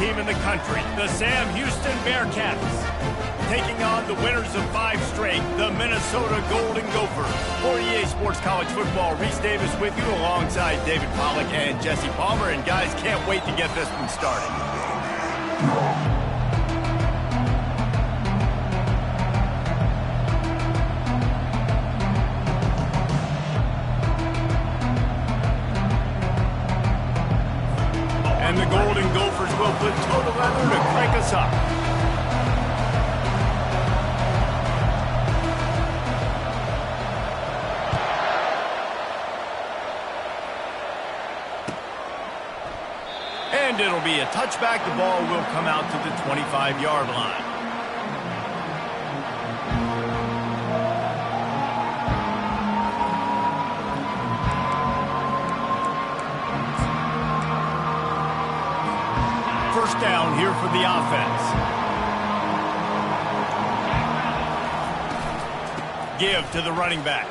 team in the country, the Sam Houston Bearcats, taking on the winners of 5 straight, the Minnesota Golden Gophers. For EA Sports College Football, Reese Davis with you alongside David Pollack and Jesse Palmer. And guys, can't wait to get this one started. And the Golden Gophers will put total leather to crank us up. And it'll be a touchback. The ball will come out to the 25-yard line. First down here for the offense. Give to the running back.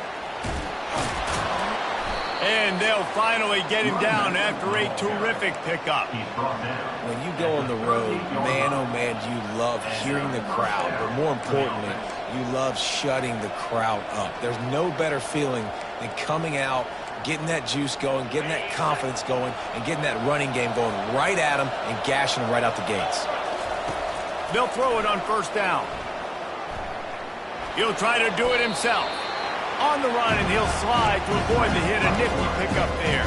And they'll finally get him down after a terrific pickup. When you go on the road, man, oh man, you love hearing the crowd. But more importantly, you love shutting the crowd up. There's no better feeling than coming out, getting that juice going, getting that confidence going, and getting that running game going right at them and gashing them right out the gates. They'll throw it on first down. He'll try to do it himself. On the run, and he'll slide to avoid the hit. A nifty pickup there.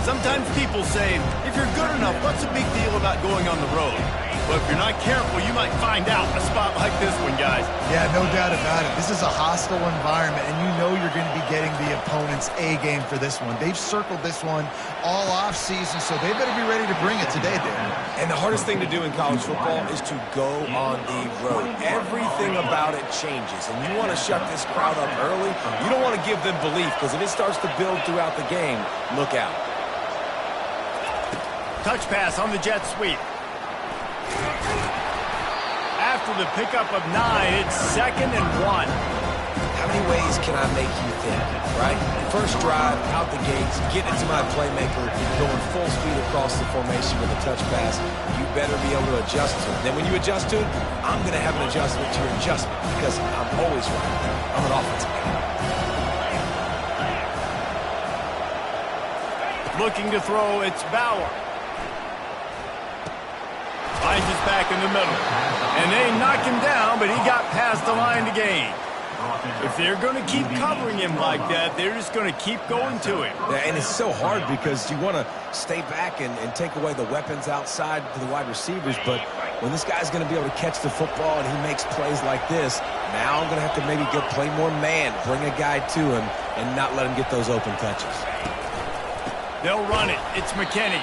Sometimes people say, if you're good enough, what's the big deal about going on the road? But if you're not careful, you might find out a spot like this one, guys. Yeah, no doubt about it. This is a hostile environment, and you know you're going to be getting the opponent's A game for this one. They've circled this one all off-season, so they better be ready to bring it today, Dan. And the hardest thing to do in college football is to go on the road. Everything about it changes, and you want to shut this crowd up early. You don't want to give them belief, because if it starts to build throughout the game, look out. Touch pass on the jet sweep. After the pickup of 9, it's 2nd and 1. How many ways can I make you think, right? First drive, out the gates, getting it to my playmaker, going full speed across the formation with a touch pass. You better be able to adjust to it. Then when you adjust to it, I'm going to have an adjustment to your adjustment because I'm always right. I'm an offensive guy. Looking to throw, it's Bauer. Finds his back in the middle. And they knock him down, but he got past the line to gain. If they're going to keep covering him like that, they're just going to keep going to him. Yeah, and it's so hard because you want to stay back and take away the weapons outside to the wide receivers, but when this guy's going to be able to catch the football and he makes plays like this, now I'm going to have to maybe go play more man, bring a guy to him, and not let him get those open touches. They'll run it. It's McKinney.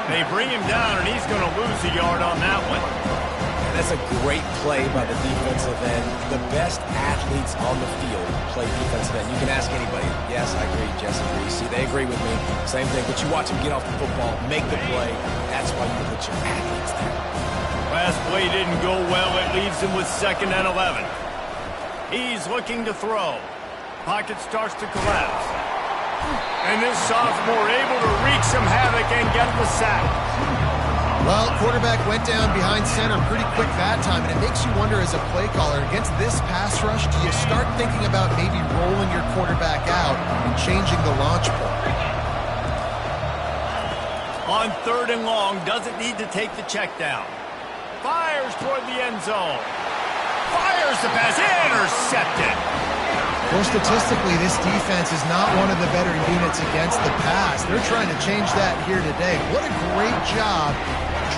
They bring him down, and he's going to lose a yard on that one. And that's a great play by the defensive end. The best athletes on the field play defensive end. You can ask anybody. Yes, I agree. Jesse agrees. See, they agree with me. Same thing. But you watch them get off the football, make the play. That's why you put your athletes there. Last play didn't go well. It leaves him with 2nd and 11. He's looking to throw. Pocket starts to collapse. And this sophomore able to wreak some havoc and get the sack. Well, quarterback went down behind center pretty quick that time, and it makes you wonder as a play caller, against this pass rush, do you start thinking about maybe rolling your quarterback out and changing the launch point? On 3rd and long, doesn't need to take the check down. Fires toward the end zone. Fires the pass, intercepted. Well, statistically, this defense is not one of the better units against the pass. They're trying to change that here today. What a great job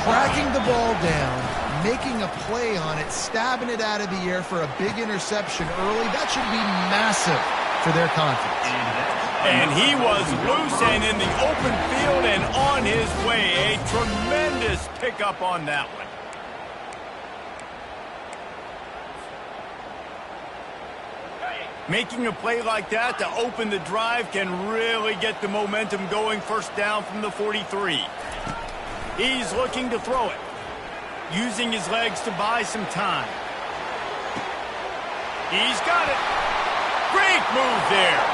tracking the ball down, making a play on it, stabbing it out of the air for a big interception early. That should be massive for their confidence. And he was loose and in the open field and on his way. A tremendous pickup on that one. Making a play like that to open the drive can really get the momentum going. First down from the 43. He's looking to throw it, using his legs to buy some time. He's got it. Great move there.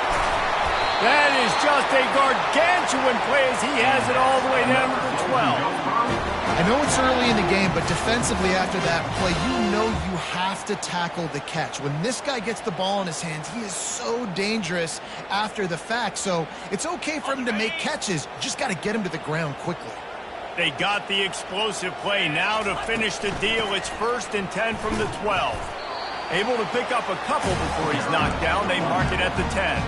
That is just a gargantuan play as he has it all the way down to the 12. I know it's early in the game, but defensively after that play, you know you have to tackle the catch. When this guy gets the ball in his hands, he is so dangerous after the fact. So it's okay for him to make catches. Just got to get him to the ground quickly. They got the explosive play. Now to finish the deal, it's 1st and 10 from the 12. Able to pick up a couple before he's knocked down. They mark it at the 10.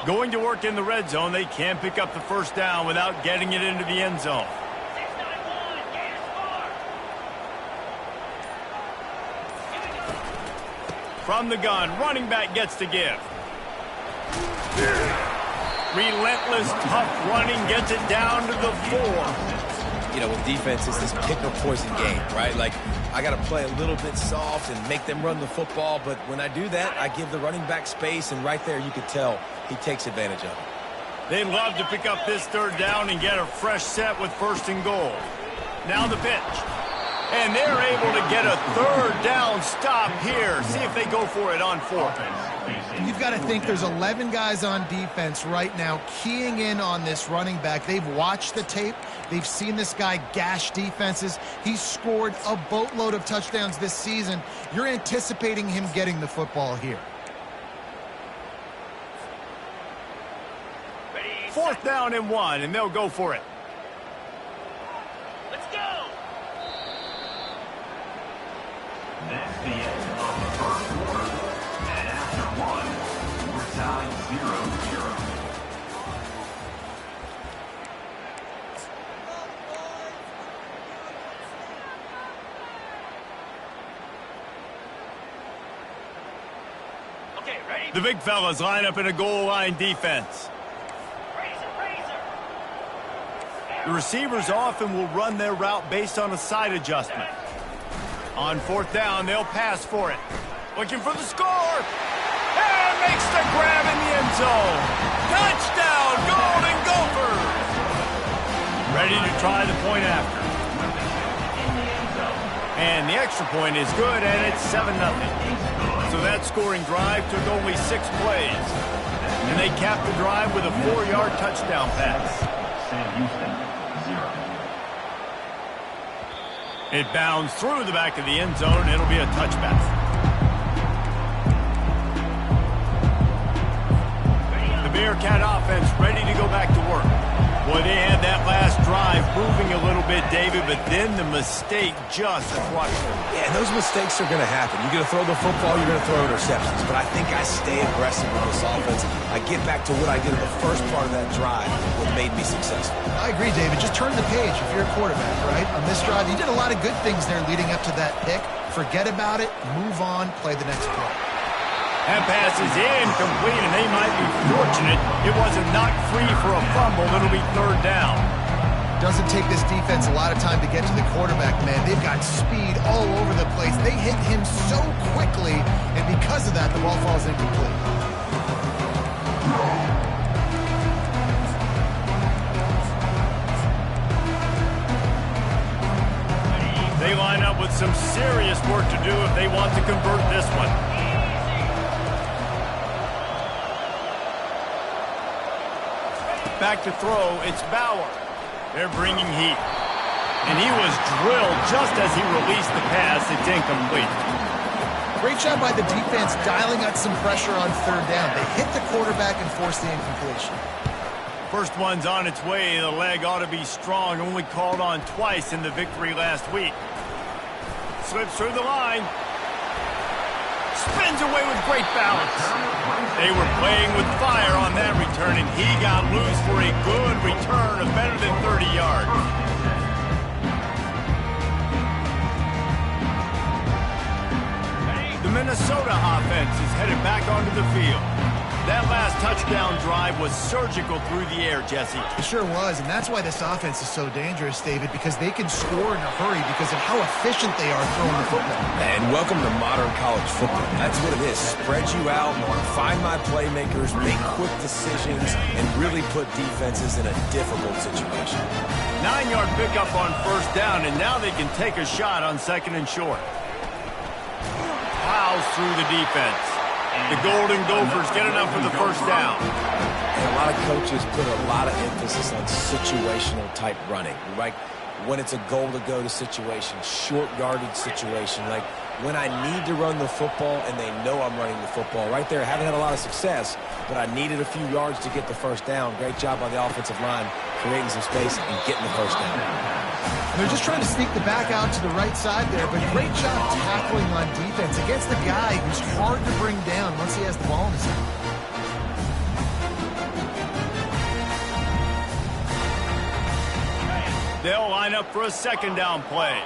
Going to work in the red zone, they can't pick up the 1st down without getting it into the end zone. From the gun, running back gets to give. Relentless, tough running, gets it down to the 4. You know, with defense, it's this pick or poison game, right? Like, I got to play a little bit soft and make them run the football, but when I do that, I give the running back space, and right there you can tell he takes advantage of it. They'd love to pick up this 3rd down and get a fresh set with 1st and goal. Now the pitch. And they're able to get a 3rd down stop here. See if they go for it on 4th. You've got to think there's 11 guys on defense right now keying in on this running back. They've watched the tape. They've seen this guy gash defenses. He's scored a boatload of touchdowns this season. You're anticipating him getting the football here. 4th down and 1, and they'll go for it. Let's go! That's the end of the 1st quarter. And after 1, we're tied 0-0. Okay, ready? The big fellas line up in a goal line defense. The receivers often will run their route based on a side adjustment. On 4th down, they'll pass for it. Looking for the score. And makes the grab in the end zone. Touchdown, Golden Gophers. Ready to try the point after. And the extra point is good, and it's 7-0. So that scoring drive took only 6 plays. And they capped the drive with a 4-yard touchdown pass. Sam Houston. It bounds through the back of the end zone, and it'll be a touchback. The Bearcat offense ready to go back to work. Boy, they had that last drive moving a little bit, David, but then the mistake just crushed them. Yeah, and those mistakes are going to happen. You're going to throw the football, you're going to throw interceptions. But I think I stay aggressive with this offense. I get back to what I did in the first part of that drive, what made me successful. I agree, David. Just turn the page if you're a quarterback, right? On this drive, you did a lot of good things there leading up to that pick. Forget about it, move on, play the next play. That pass is incomplete, and they might be fortunate it wasn't knocked free for a fumble. It'll be 3rd down. Doesn't take this defense a lot of time to get to the quarterback, man. They've got speed all over the place. They hit him so quickly, and because of that, the ball falls incomplete. They line up with some serious work to do if they want to convert this one. Back to throw, it's Bauer. They're bringing heat. And he was drilled just as he released the pass. It's incomplete. Great job by the defense dialing out some pressure on 3rd down. They hit the quarterback and forced the incompletion. First one's on its way. The leg ought to be strong. Only called on twice in the victory last week. Slips through the line. Spins away with great balance. They were playing with fire on that return, and he got loose for a good return of better than 30 yards. The Minnesota offense is headed back onto the field. That last touchdown drive was surgical through the air, Jesse. It sure was, and that's why this offense is so dangerous, David, because they can score in a hurry because of how efficient they are throwing the football. And welcome to modern college football. That's what it is. Spread you out, find my playmakers, make quick decisions, and really put defenses in a difficult situation. 9-yard pickup on 1st down, and now they can take a shot on 2nd and short. through the defense. The Golden Gophers get enough for the first down. And a lot of coaches put a lot of emphasis on situational type running, right? When it's a goal to go to situation, short yardage situation, like when I need to run the football and they know I'm running the football. Right there, I haven't had a lot of success, but I needed a few yards to get the first down. Great job by the offensive line, creating some space and getting the first down. They're just trying to sneak the back out to the right side there, but great job tackling on defense against the guy who's hard to bring down once he has the ball in his hand. They'll line up for a second down play.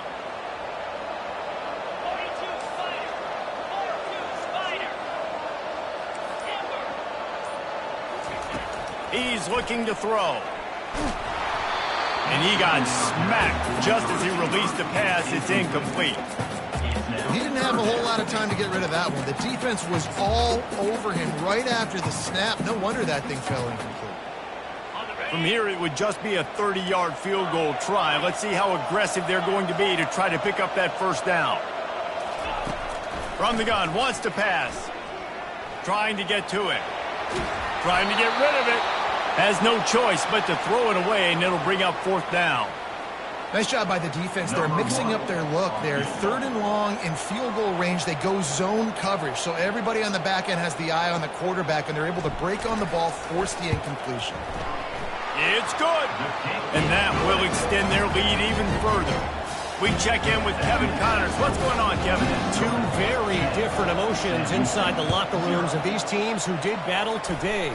He's looking to throw. And he got smacked just as he released the pass. It's incomplete. He didn't have a whole lot of time to get rid of that one. The defense was all over him right after the snap. No wonder that thing fell incomplete. From here, it would just be a 30-yard field goal try. Let's see how aggressive they're going to be to try to pick up that first down. From the gun, wants to pass. Trying to get to it. Trying to get rid of it. Has no choice but to throw it away, and it'll bring up fourth down. Nice job by the defense. They're mixing up their look. They're third and long in field goal range. They go zone coverage. So everybody on the back end has the eye on the quarterback, and they're able to break on the ball, force the incompletion. It's good. And that will extend their lead even further. We check in with Kevin Connors. What's going on, Kevin? Two very different emotions inside the locker rooms of these teams who did battle today.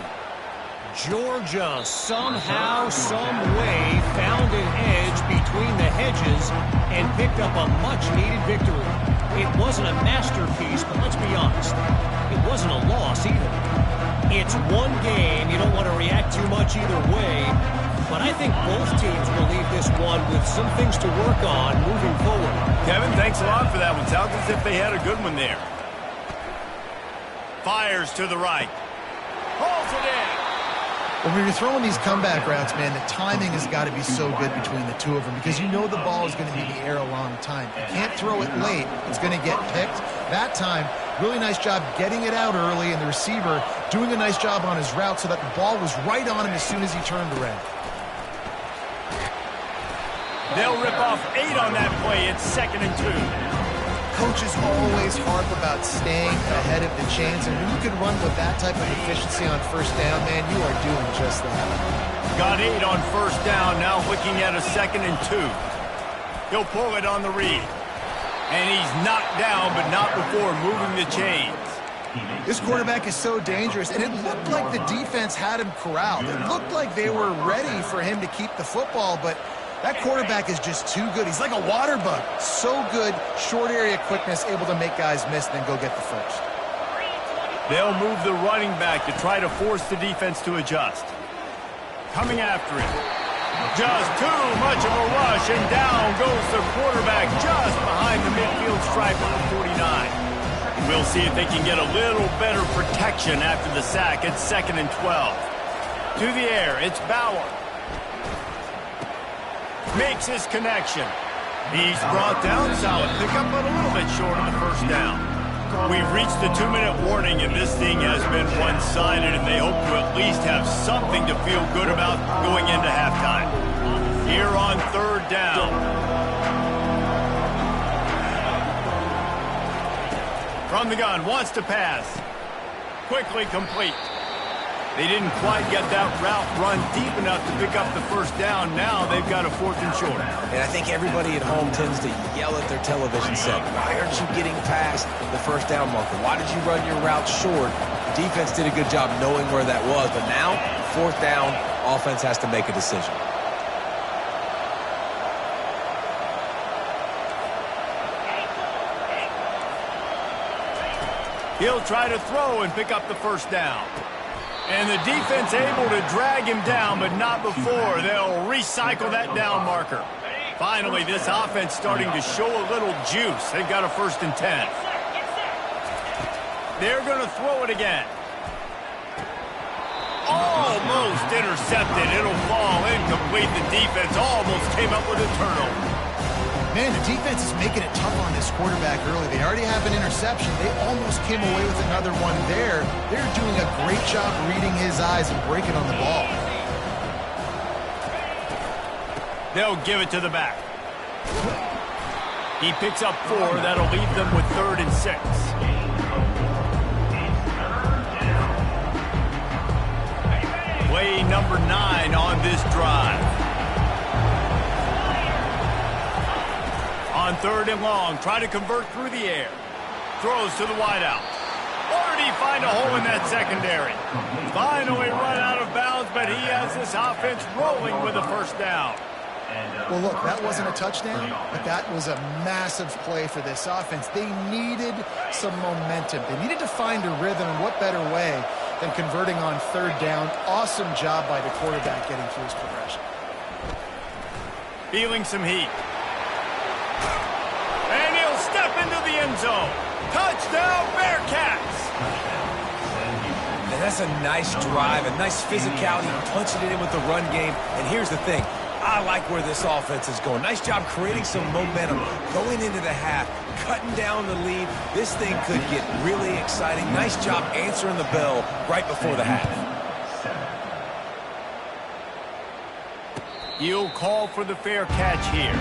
Georgia somehow, some way found an edge between the hedges and picked up a much-needed victory. It wasn't a masterpiece, but let's be honest, it wasn't a loss either. It's one game. You don't want to react too much either way, but I think both teams will leave this one with some things to work on moving forward. Kevin, thanks a lot for that one. Sounds as if they had a good one there. Fires to the right. Holds it in. Well, when you're throwing these comeback routes, man, the timing has got to be so good between the two of them because you know the ball is going to be in the air a long time. You can't throw it late. It's going to get picked. That time, really nice job getting it out early, and the receiver doing a nice job on his route so that the ball was right on him as soon as he turned around. They'll rip off 8 on that play. It's 2nd and 2. Coaches always harp about staying ahead of the chains, and when you can run with that type of efficiency on first down, man, you are doing just that. Got 8 on first down, now looking at a 2nd and 2. He'll pull it on the read. And he's knocked down, but not before moving the chains. This quarterback is so dangerous, and it looked like the defense had him corralled. It looked like they were ready for him to keep the football, but that quarterback is just too good. He's like a water bug. So good, short area quickness, able to make guys miss, then go get the first. They'll move the running back to try to force the defense to adjust. Coming after him. Just too much of a rush, and down goes the quarterback just behind the midfield stripe of the 49. We'll see if they can get a little better protection after the sack. It's 2nd and 12. To the air, it's Bauer. Makes his connection. He's brought down. Solid pickup, but a little bit short of the first down. We've reached the 2-minute warning, and this thing has been one-sided, and they hope to at least have something to feel good about going into halftime. Here on 3rd down. From the gun, wants to pass. Quickly complete. They didn't quite get that route run deep enough to pick up the first down. Now they've got a 4th and short. And I think everybody at home tends to yell at their television set. Why aren't you getting past the first down marker? Why did you run your route short? The defense did a good job knowing where that was. But now, 4th down, offense has to make a decision. He'll try to throw and pick up the first down. And the defense able to drag him down, but not before. They'll recycle that down marker. Finally, this offense starting to show a little juice. They've got a 1st and 10. They're going to throw it again. Almost intercepted. It'll fall incomplete. The defense almost came up with a turnover. Man, the defense is making it tough on this quarterback early. They already have an interception. They almost came away with another one there. They're doing a great job reading his eyes and breaking on the ball. They'll give it to the back. He picks up 4. That'll leave them with 3rd and 6. Play number 9 on this drive. On 3rd and long, try to convert through the air. Throws to the wideout. Or did he find a hole in that secondary? Finally run out of bounds, but he has this offense rolling with a first down. Well, look, that wasn't a touchdown, but that was a massive play for this offense. They needed some momentum. They needed to find a rhythm, and what better way than converting on 3rd down. Awesome job by the quarterback getting through his progression. Feeling some heat. And he'll step into the end zone. Touchdown, Bearcats! And that's a nice drive, a nice physicality, punching it in with the run game. And here's the thing. I like where this offense is going. Nice job creating some momentum, going into the half, cutting down the lead. This thing could get really exciting. Nice job answering the bell right before the half. You'll call for the fair catch here.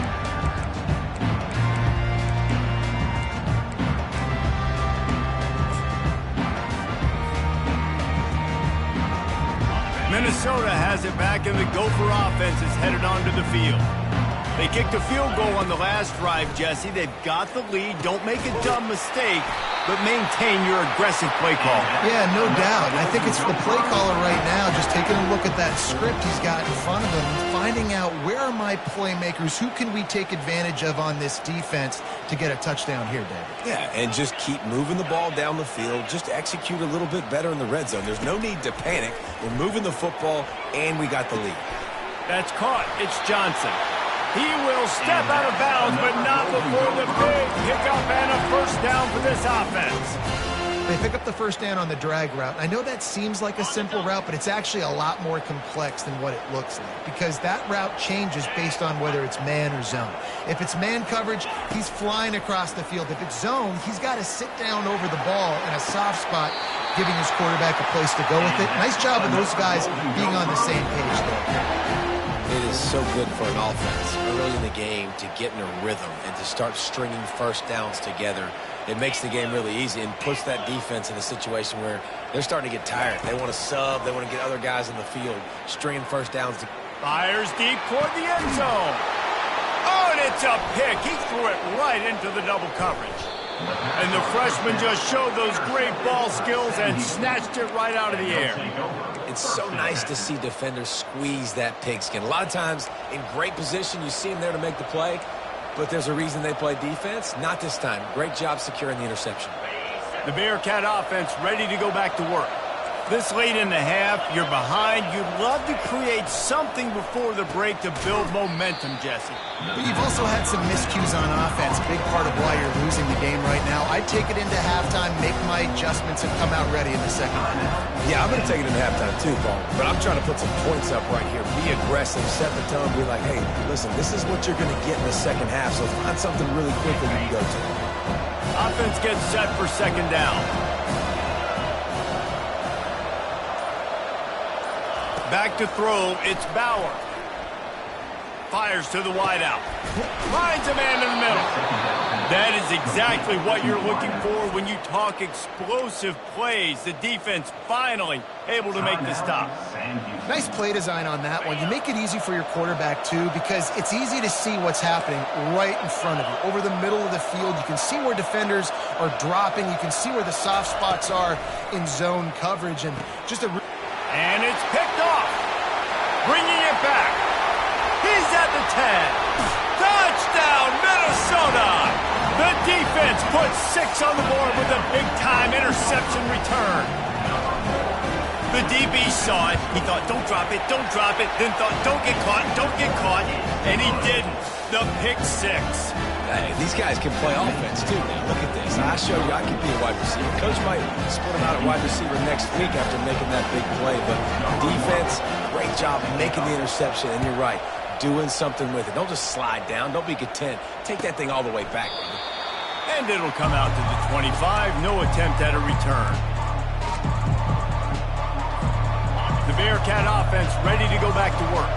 Minnesota has it back, and the Gopher offense is headed onto the field. They kicked a field goal on the last drive, Jesse. They've got the lead. Don't make a dumb mistake, but maintain your aggressive play call. Yeah, no doubt. And I think it's the play caller right now just taking a look at that script he's got in front of him and finding out where are my playmakers, who can we take advantage of on this defense to get a touchdown here, David. Yeah, and just keep moving the ball down the field. Just execute a little bit better in the red zone. There's no need to panic. We're moving the football, and we got the lead. That's caught. It's Johnson. He will step out of bounds, but not before the big pickup and a first down for this offense. They pick up the first down on the drag route. I know that seems like a simple route, but it's actually a lot more complex than what it looks like because that route changes based on whether it's man or zone. If it's man coverage, he's flying across the field. If it's zone, he's got to sit down over the ball in a soft spot, giving his quarterback a place to go with it. Nice job of those guys being on the same page there. It is so good for an offense early in the game to get in a rhythm and to start stringing first downs together. It makes the game really easy and puts that defense in a situation where they're starting to get tired. They want to sub. They want to get other guys in the field, stringing first downs. Fires deep toward the end zone. Oh, and it's a pick. He threw it right into the double coverage. And the freshman just showed those great ball skills and snatched it right out of the air. It's so nice to see defenders squeeze that pigskin. A lot of times in great position, you see them there to make the play, but there's a reason they play defense. Not this time. Great job securing the interception. The Bearcat offense ready to go back to work. This late in the half, you're behind. You'd love to create something before the break to build momentum, Jesse. But you've also had some miscues on offense, big part of why you're losing the game right now. I'd take it into halftime, make my adjustments, and come out ready in the second half. Yeah, I'm going to take it into halftime too, Paul. But I'm trying to put some points up right here. Be aggressive, set the tone, be like, hey, listen, this is what you're going to get in the second half, so find something really quickly you can go to. Offense gets set for second down. Back to throw, it's Bauer. Fires to the wideout. Finds a man in the middle. That is exactly what you're looking for when you talk explosive plays. The defense finally able to make the stop. Nice play design on that one. You make it easy for your quarterback, too, because it's easy to see what's happening right in front of you. Over the middle of the field, you can see where defenders are dropping. You can see where the soft spots are in zone coverage. And just a... And it's picked off. Bringing it back. He's at the 10. Touchdown, Minnesota. The defense puts 6 on the board with a big-time interception return. The DB saw it. He thought, don't drop it, don't drop it. Then thought, don't get caught, don't get caught. And he didn't. The pick 6. Hey, these guys can play offense, too, now. Look at this. I show you I can be a wide receiver. Coach might split him out at wide receiver next week after making that big play. But defense, great job making the interception. And you're right. doing something with it. Don't just slide down. Don't be content. Take that thing all the way back, baby. And it'll come out to the 25. No attempt at a return. The Bearcat offense ready to go back to work.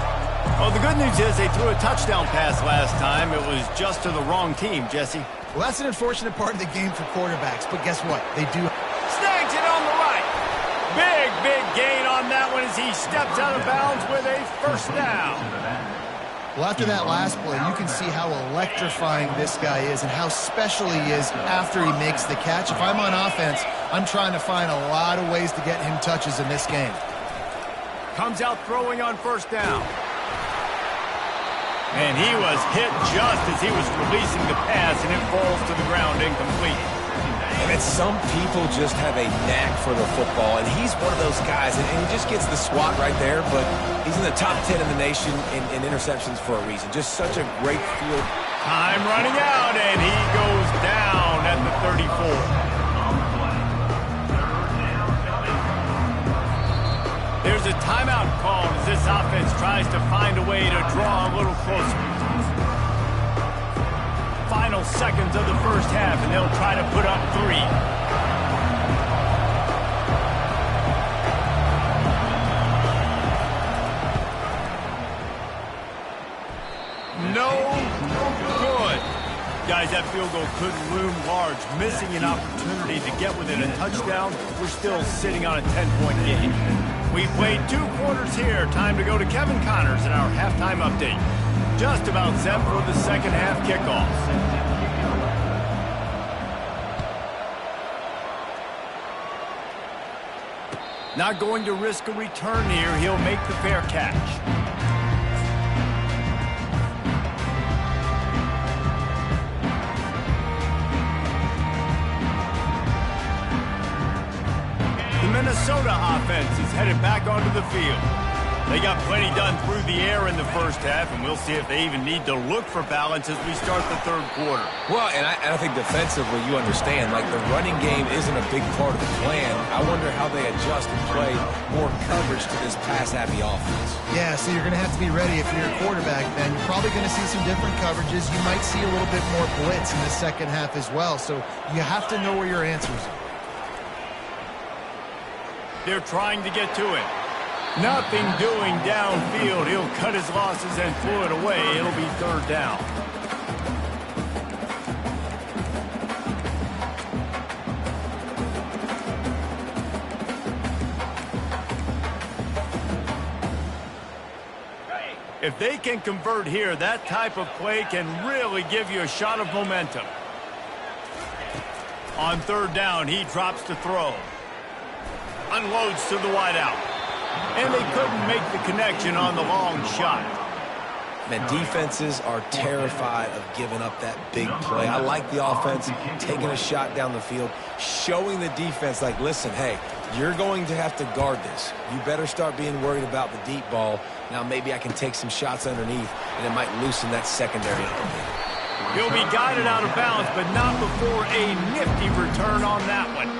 Well, the good news is they threw a touchdown pass last time. It was just to the wrong team, Jesse. Well, that's an unfortunate part of the game for quarterbacks, but guess what? They do. Snags it on the right. Big gain on that one as he steps out of bounds with a first down. Well, after that last play, you can see how electrifying this guy is and how special he is after he makes the catch. If I'm on offense, I'm trying to find a lot of ways to get him touches in this game. Comes out throwing on first down. And he was hit just as he was releasing the pass, and it falls to the ground incomplete. And some people just have a knack for the football, and he's one of those guys, and he just gets the swat right there, but he's in the top 10 in the nation in interceptions for a reason. Just such a great field. Time running out, and he goes down at the 34. There's a timeout called as this offense tries to find a way to draw a little closer. Final seconds of the first half, and they'll try to put up 3. No good. Guys, that field goal could loom large. Missing an opportunity to get within a touchdown. We're still sitting on a 10-point game. We played 2 quarters here. Time to go to Kevin Connors in our halftime update. Just about set for the second half kickoff. Not going to risk a return here. He'll make the fair catch. Minnesota offense is headed back onto the field. They got plenty done through the air in the first half, and we'll see if they even need to look for balance as we start the third quarter. Well, and I think defensively, you understand, like the running game isn't a big part of the plan. I wonder how they adjust and play more coverage to this pass-happy offense. Yeah, so you're going to have to be ready if you're a quarterback, Ben. You're probably going to see some different coverages. You might see a little bit more blitz in the second half as well, so you have to know where your answers are. They're trying to get to it. Nothing doing downfield. He'll cut his losses and throw it away. It'll be third down. If they can convert here, that type of play can really give you a shot of momentum. On third down, he drops to throw. Unloads to the wideout. And they couldn't make the connection on the long shot. Man, defenses are terrified of giving up that big play. I like the offense taking a shot down the field, showing the defense, like, listen, hey, you're going to have to guard this. You better start being worried about the deep ball. Now maybe I can take some shots underneath, and it might loosen that secondary a little bit. He'll be guided out of bounds, but not before a nifty return on that one.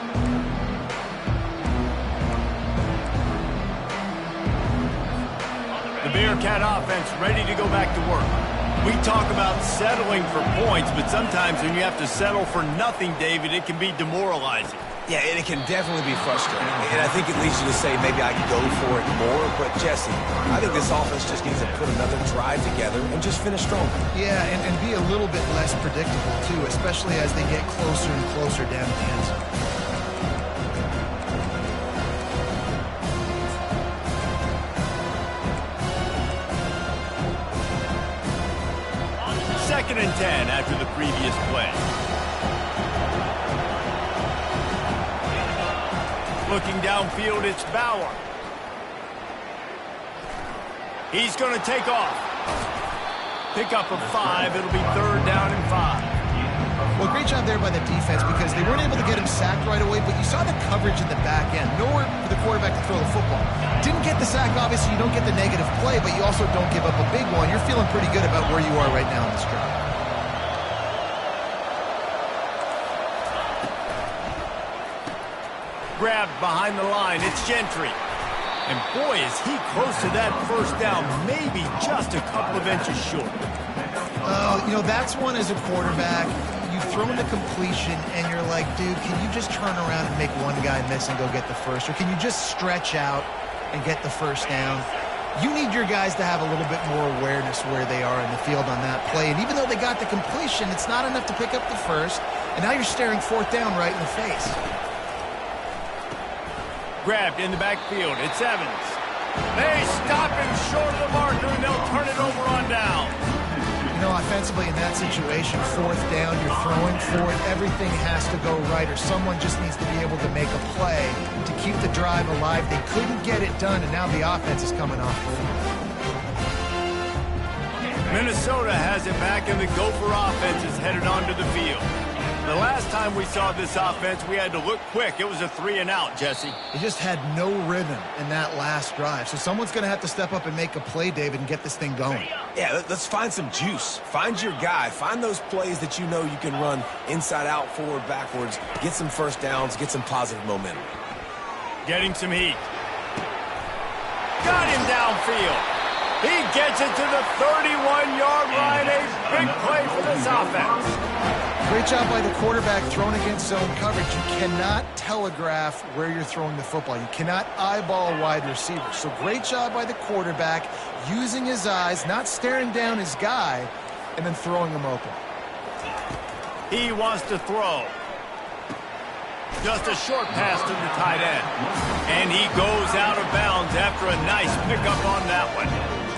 The Bearcat offense ready to go back to work. We talk about settling for points, but sometimes when you have to settle for nothing, David, it can be demoralizing. Yeah, and it can definitely be frustrating. And I think it leads you to say maybe I can go for it more. But, Jesse, I think this offense just needs to put another drive together and just finish strong. Yeah, and be a little bit less predictable, too, especially as they get closer and closer down the end zone. Second and 10 after the previous play. Looking downfield, it's Bauer. He's going to take off. Pick up of 5. It'll be third down and 5. Well, great job there by the defense because they weren't able to get him sacked right away, but you saw the coverage in the back end. Nowhere for the quarterback to throw the football. Didn't get the sack, obviously. You don't get the negative play, but you also don't give up a big one. You're feeling pretty good about where you are right now in this drive. Grabbed behind the line. It's Gentry. And boy, is he close to that first down, maybe just a couple of inches short. You know, that's one as a quarterback. You've thrown the completion, and you're like, dude, can you just turn around and make one guy miss and go get the first? Or can you just stretch out and get the first down? You need your guys to have a little bit more awareness where they are in the field on that play. And even though they got the completion, it's not enough to pick up the first. And now you're staring fourth down right in the face. Grabbed in the backfield. It's Evans. They stop him short of the marker, and they'll turn it over on down. You know, offensively in that situation, fourth down, you're throwing for it. Everything has to go right, or someone just needs to be able to make a play to keep the drive alive. They couldn't get it done, and now the offense is coming off. Minnesota has it back, and the Gopher offense is headed onto the field. The last time we saw this offense, we had to look quick. It was a 3-and-out, Jesse. They just had no rhythm in that last drive. So someone's going to have to step up and make a play, David, and get this thing going. Yeah, let's find some juice. Find your guy. Find those plays that you know you can run inside out, forward, backwards. Get some first downs. Get some positive momentum. Getting some heat. Got him downfield. He gets it to the 31-yard line. A big play for this offense. Great job by the quarterback throwing against zone coverage. You cannot telegraph where you're throwing the football. You cannot eyeball wide receivers. So great job by the quarterback using his eyes, not staring down his guy, and then throwing him open. He wants to throw. Just a short pass to the tight end. And he goes out of bounds after a nice pickup on that one.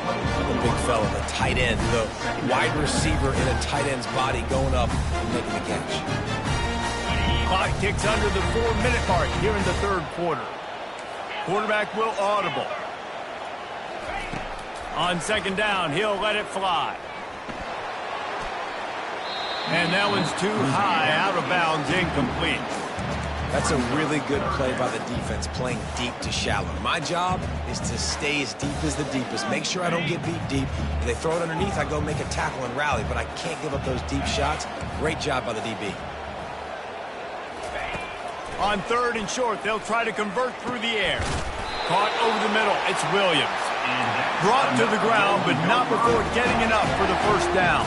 The big fella, the tight end, the wide receiver in a tight end's body going up and making the catch. Clock ticks under the 4-minute mark here in the third quarter. Quarterback will audible. On second down, he'll let it fly. And that one's too high, out of bounds, incomplete. That's a really good play by the defense, playing deep to shallow. My job is to stay as deep as the deepest. Make sure I don't get beat deep. If they throw it underneath, I go make a tackle and rally, but I can't give up those deep shots. Great job by the DB. On third and short, they'll try to convert through the air. Caught over the middle. It's Williams. Brought to the ground, but not before getting enough for the first down.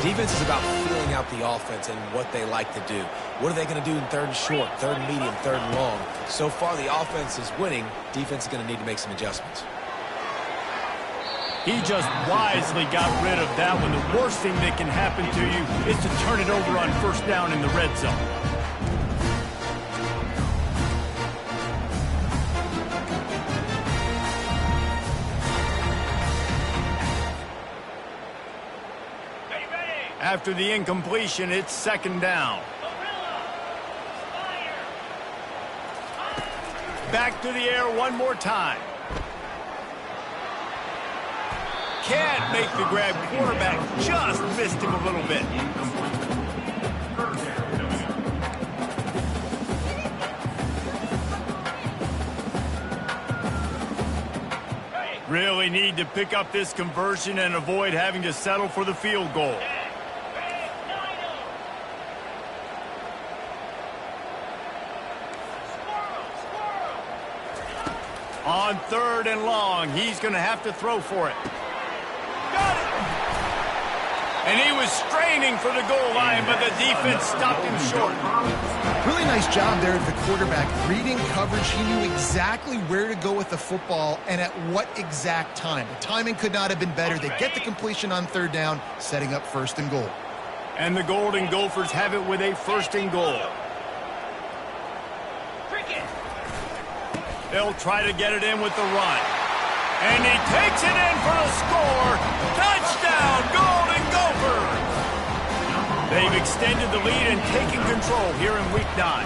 Defense is about feeling out the offense and what they like to do. What are they going to do in third and short, third and medium, third and long? So far, the offense is winning. Defense is going to need to make some adjustments. He just wisely got rid of that one. The worst thing that can happen to you is to turn it over on first down in the red zone. After the incompletion, it's second down. Back to the air one more time. Can't make the grab. Quarterback just missed him a little bit. Really need to pick up this conversion and avoid having to settle for the field goal. On third and long, he's going to have to throw for it. Got it! And he was straining for the goal line, but the defense stopped him short. Really nice job there of the quarterback. Reading coverage, he knew exactly where to go with the football and at what exact time. The timing could not have been better. They get the completion on third down, setting up first and goal. And the Golden Gophers have it with a first and goal. They'll try to get it in with the run. And he takes it in for a score. Touchdown, Golden Gophers! They've extended the lead and taken control here in Week 9.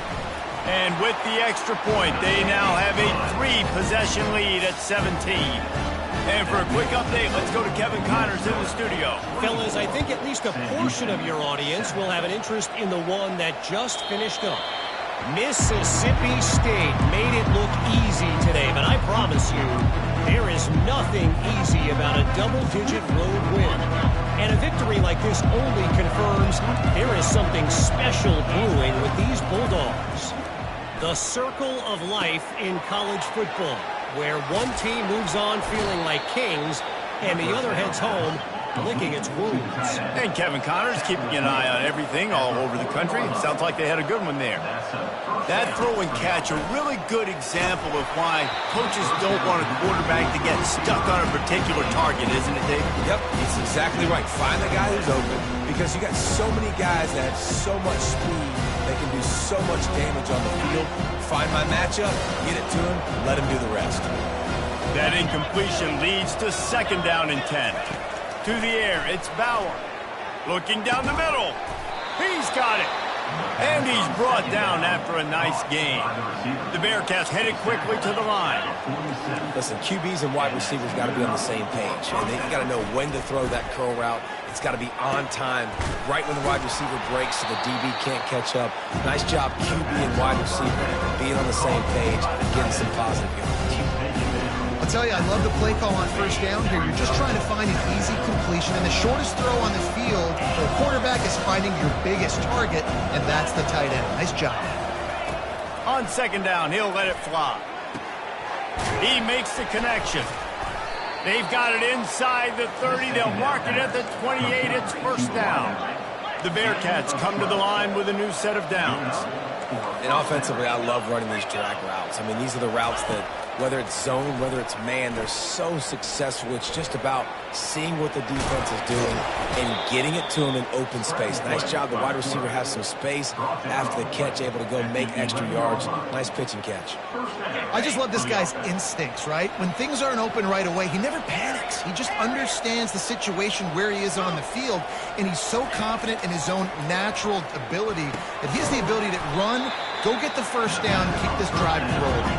And with the extra point, they now have a 3-possession lead at 17. And for a quick update, let's go to Kevin Connors in the studio. Fellas, I think at least a portion of your audience will have an interest in the one that just finished up. Mississippi State made it look easy today, but I promise you, there is nothing easy about a double-digit road win. And a victory like this only confirms there is something special brewing with these Bulldogs. The circle of life in college football. where one team moves on feeling like kings and the other heads home licking its wounds. And Kevin Connor's keeping an eye on everything all over the country. Sounds like they had a good one there. That throw and catch, a really good example of why coaches don't want a quarterback to get stuck on a particular target, isn't it, Dave? Yep, it's exactly right. Find the guy who's open, because you got so many guys that have so much speed, they can do so much damage on the field. Find my matchup, get it to him, let him do the rest. That incompletion leads to 2nd down and 10. To the air, it's Bauer. Looking down the middle. He's got it. And he's brought down after a nice gain. The Bearcats headed quickly to the line. Listen, QBs and wide receivers got to be on the same page. And they got to know when to throw that curl route. It's got to be on time, right when the wide receiver breaks so the DB can't catch up. Nice job, QB and wide receiver, being on the same page and getting some positive yards. I'll tell you, I love the play call on 1st down here. You're just trying to find an easy completion, and the shortest throw on the field for a quarterback is finding your biggest target, and that's the tight end. Nice job. On 2nd down, he'll let it fly. He makes the connection. They've got it inside the 30. They'll mark it at the 28. It's 1st down. The Bearcats come to the line with a new set of downs. And offensively, I love running these drag routes. I mean, these are the routes that, whether it's zone, whether it's man, they're so successful. It's just about seeing what the defense is doing and getting it to them in open space. Nice job. The wide receiver has some space after the catch, able to go make extra yards. Nice pitch and catch. I just love this guy's instincts, right? When things aren't open right away, he never panics. He just understands the situation where he is on the field, and he's so confident in his own natural ability that he has the ability to run, go get the 1st down, keep this drive rolling.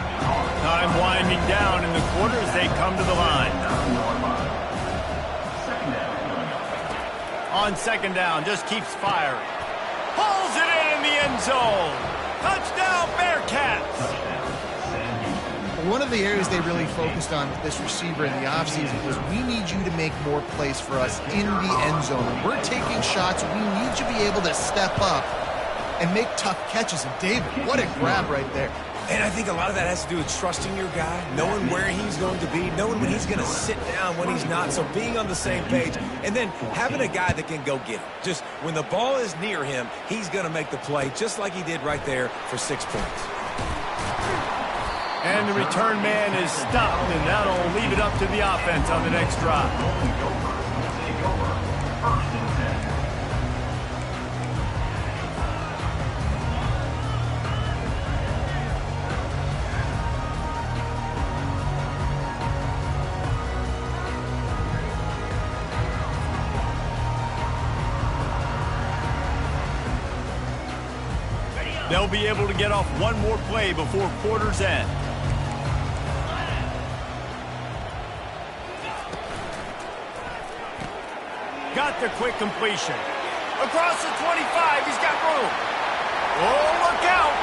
Time winding down in the quarter as they come to the line. On 2nd down, just keeps firing. Pulls it in the end zone. Touchdown, Bearcats! One of the areas they really focused on with this receiver in the offseason was, we need you to make more plays for us in the end zone. When we're taking shots, we need you to be able to step up and make tough catches. And David, what a grab right there. And I think a lot of that has to do with trusting your guy, knowing where he's going to be, knowing when he's going to sit down, when he's not. So being on the same page, and then having a guy that can go get it. Just when the ball is near him, he's going to make the play, just like he did right there for 6 points. And the return man is stopped, and that'll leave it up to the offense on the next drive. They'll be able to get off one more play before quarter's end. Got the quick completion. Across the 25, he's got room. Oh, look out.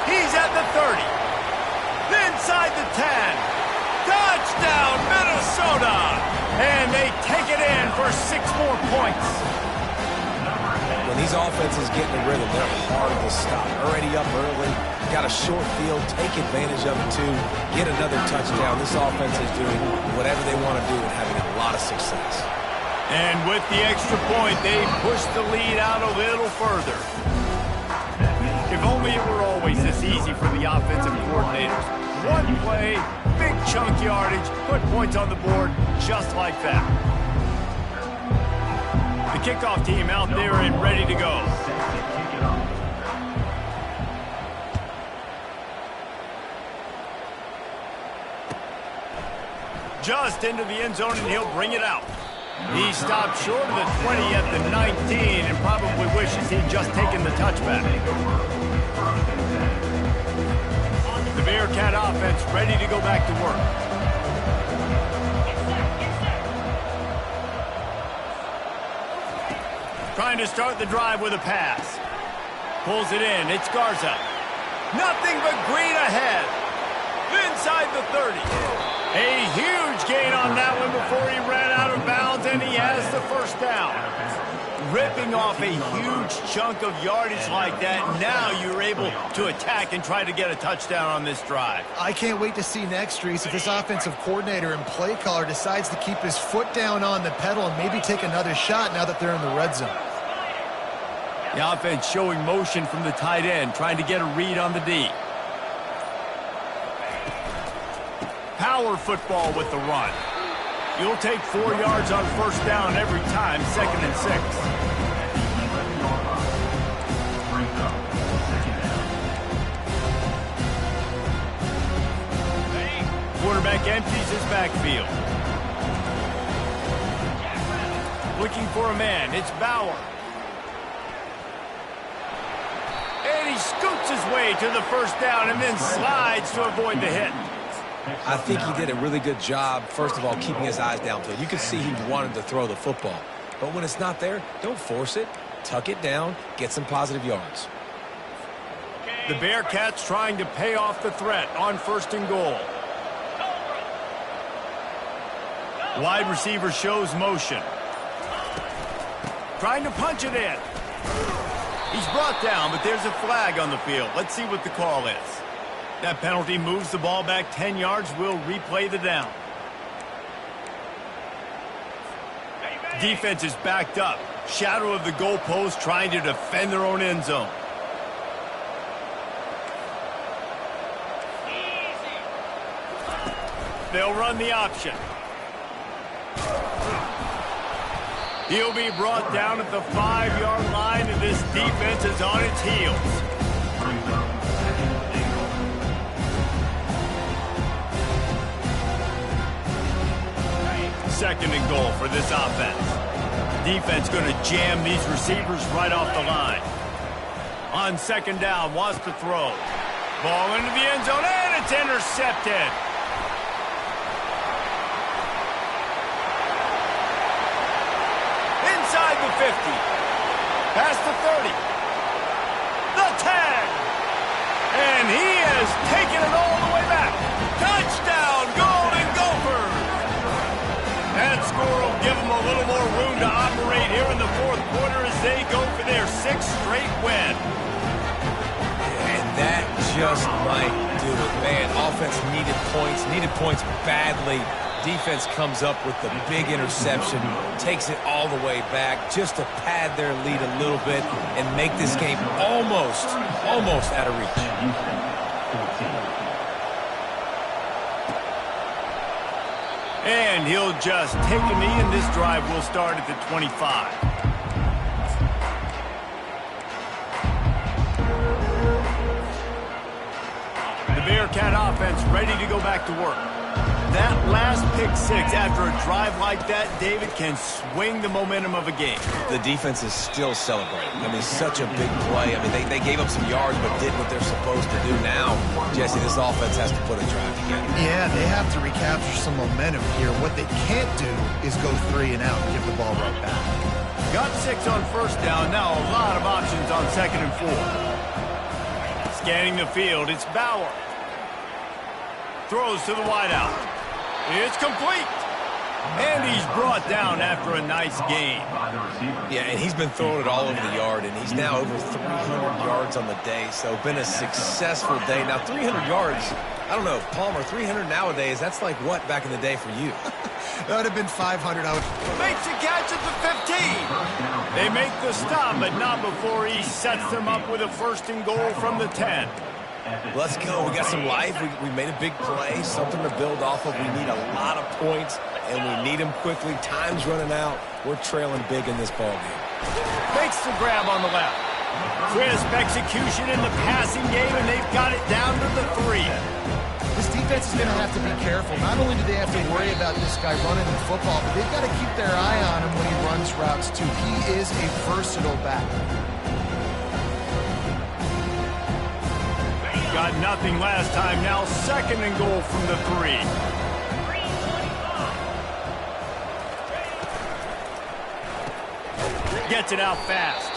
He's at the 30. Inside the 10. Touchdown, Minnesota. And they take it in for 6 more points. When these offenses get in the rhythm, they're hard to stop. Already up early, got a short field, take advantage of it too, get another touchdown. This offense is doing whatever they want to do and having a lot of success. And with the extra point, they push the lead out a little further. If only it were always this easy for the offensive coordinators. One play, big chunk yardage, put points on the board just like that. The kickoff team out there and ready to go. Just into the end zone, and he'll bring it out. He stopped short of the 20 at the 19 and probably wishes he'd just taken the touchback. The Bearcat offense ready to go back to work. Trying to start the drive with a pass. Pulls it in. It's Garza. Nothing but green ahead. Inside the 30. A huge gain on that one before he ran out of bounds, and he has the 1st down. Ripping off a huge chunk of yardage like that, now you're able to attack and try to get a touchdown on this drive. I can't wait to see next, Reese, if this offensive coordinator and play caller decides to keep his foot down on the pedal and maybe take another shot now that they're in the red zone. The offense showing motion from the tight end, trying to get a read on the D. Power football with the run. You'll take 4 yards on first down every time, 2nd and 6. Quarterback empties his backfield. Looking for a man, it's Bauer. And he scoots his way to the first down and then slides to avoid the hit. I think he did a really good job, first of all, keeping his eyes downfield. You could see he wanted to throw the football. But when it's not there, don't force it. Tuck it down, get some positive yards. The Bearcats trying to pay off the threat on 1st and goal. Wide receiver shows motion. Trying to punch it in. He's brought down, but there's a flag on the field. Let's see what the call is. That penalty moves the ball back 10 yards. We'll replay the down. Defense is backed up. Shadow of the goalpost trying to defend their own end zone. They'll run the option. He'll be brought down at the 5-yard line, and this defense is on its heels. 2nd and goal for this offense. Defense going to jam these receivers right off the line. On 2nd down, wants to throw. Ball into the end zone, and it's intercepted. Inside the 50. Past the 30. The 10. And he has taken it all the way back. Touchdown, Golden Gophers. That score will give them a little more room to operate here in the 4th quarter as they go for their 6th straight win. And that just might do it, man. Offense needed points badly. Defense comes up with the big interception, takes it all the way back just to pad their lead a little bit and make this game almost out of reach. And he'll just take a knee, and this drive will start at the 25. The Bearcat offense ready to go back to work. That last pick 6 after a drive like that, David, can swing the momentum of a game. The defense is still celebrating. I mean, such a big play. I mean, they gave up some yards but did what they're supposed to do. Now, Jesse, this offense has to put a drive together. Yeah, they have to recapture some momentum here. What they can't do is go 3 and out and give the ball right back. Got 6 on first down. Now a lot of options on 2nd and 4. Scanning the field, it's Bauer. Throws to the wideout. It's complete. And he's brought down after a nice gain. Yeah, and he's been throwing it all over the yard, and he's now over 300 yards on the day, so been a successful day. Now, 300 yards, I don't know, Palmer, 300 nowadays, that's like what back in the day for you? That would have been 500. Makes a catch at the 15. They make the stop, but not before he sets them up with a 1st and goal from the 10. Let's go. We got some life. We made a big play, something to build off of. We need a lot of points, and we need them quickly. Time's running out. We're trailing big in this ballgame. Makes the grab on the left. Crisp execution in the passing game, and they've got it down to the 3. This defense is going to have to be careful. Not only do they have to worry about this guy running the football, but they've got to keep their eye on him when he runs routes, too. He is a versatile back. Got nothing last time. Now 2nd and goal from the 3. Gets it out fast.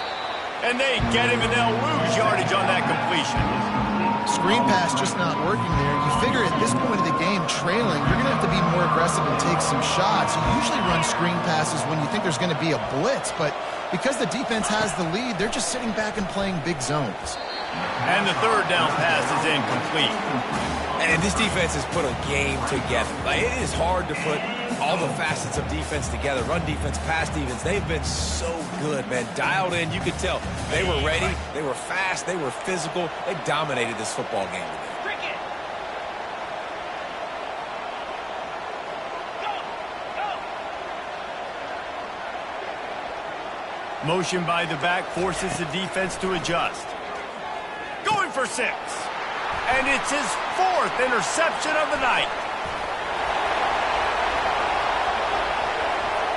And they get him, and they'll lose yardage on that completion. Screen pass just not working there. You figure at this point of the game, trailing, you're going to have to be more aggressive and take some shots. You usually run screen passes when you think there's going to be a blitz, but because the defense has the lead, they're just sitting back and playing big zones. And the third down pass is incomplete. And this defense has put a game together. Like, it is hard to put all the facets of defense together. Run defense, pass defense. They've been so good, man. Dialed in. You could tell they were ready. They were fast. They were physical. They dominated this football game today. Motion by the back forces the defense to adjust. Going for 6. And it's his 4th interception of the night.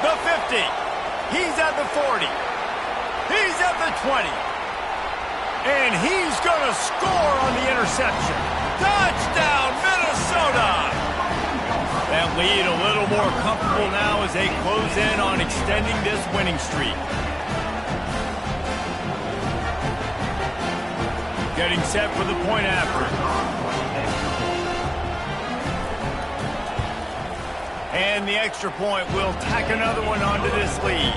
The 50. He's at the 40. He's at the 20. And he's going to score on the interception. Touchdown, Minnesota! That lead a little more comfortable now as they close in on extending this winning streak. Getting set for the point after. And the extra point will tack another one onto this lead.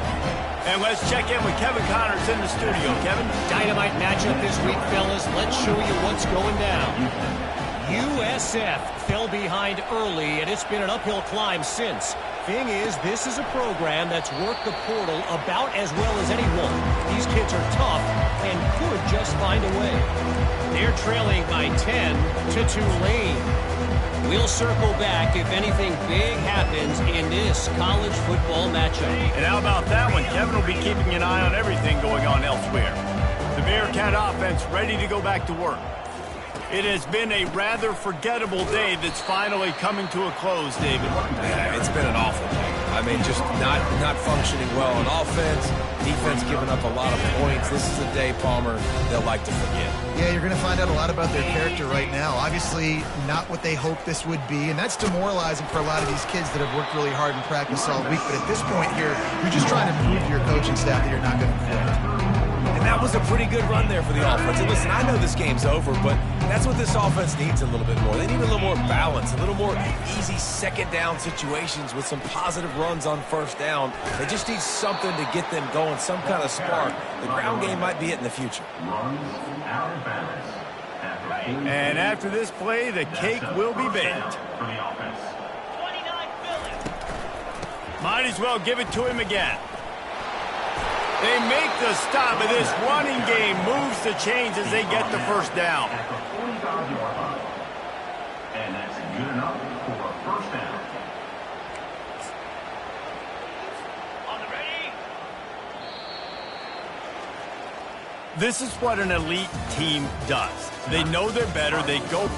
And let's check in with Kevin Connors in the studio. Kevin? Dynamite matchup this week, fellas. Let's show you what's going down. USF fell behind early, and it's been an uphill climb since. Thing is, this is a program that's worked the portal about as well as anyone. These kids are tough and could just find a way. They're trailing by 10 to Tulane. We'll circle back if anything big happens in this college football matchup. And how about that one? Kevin will be keeping an eye on everything going on elsewhere. The Bearcat offense ready to go back to work. It has been a rather forgettable day that's finally coming to a close, David. Yeah, it's been an awful day. I mean, just not functioning well on offense. Defense giving up a lot of points. This is a day, Palmer, they'll like to forget. Yeah, you're going to find out a lot about their character right now. Obviously, not what they hoped this would be, and that's demoralizing for a lot of these kids that have worked really hard in practice all week. But at this point here, you're just trying to prove to your coaching staff that you're not going to quit. And that was a pretty good run there for the offense. And listen, I know this game's over, but that's what this offense needs a little bit more. They need a little more balance, a little more easy second down situations with some positive runs on first down. They just need something to get them going, some kind of spark. The ground game might be it in the future. And after this play, the cake will be baked. Might as well give it to him again. They make the stop, and this running game moves the chains as they get the first down. And that's good enough for a first down. On the ready. This is what an elite team does. They know they're better. They go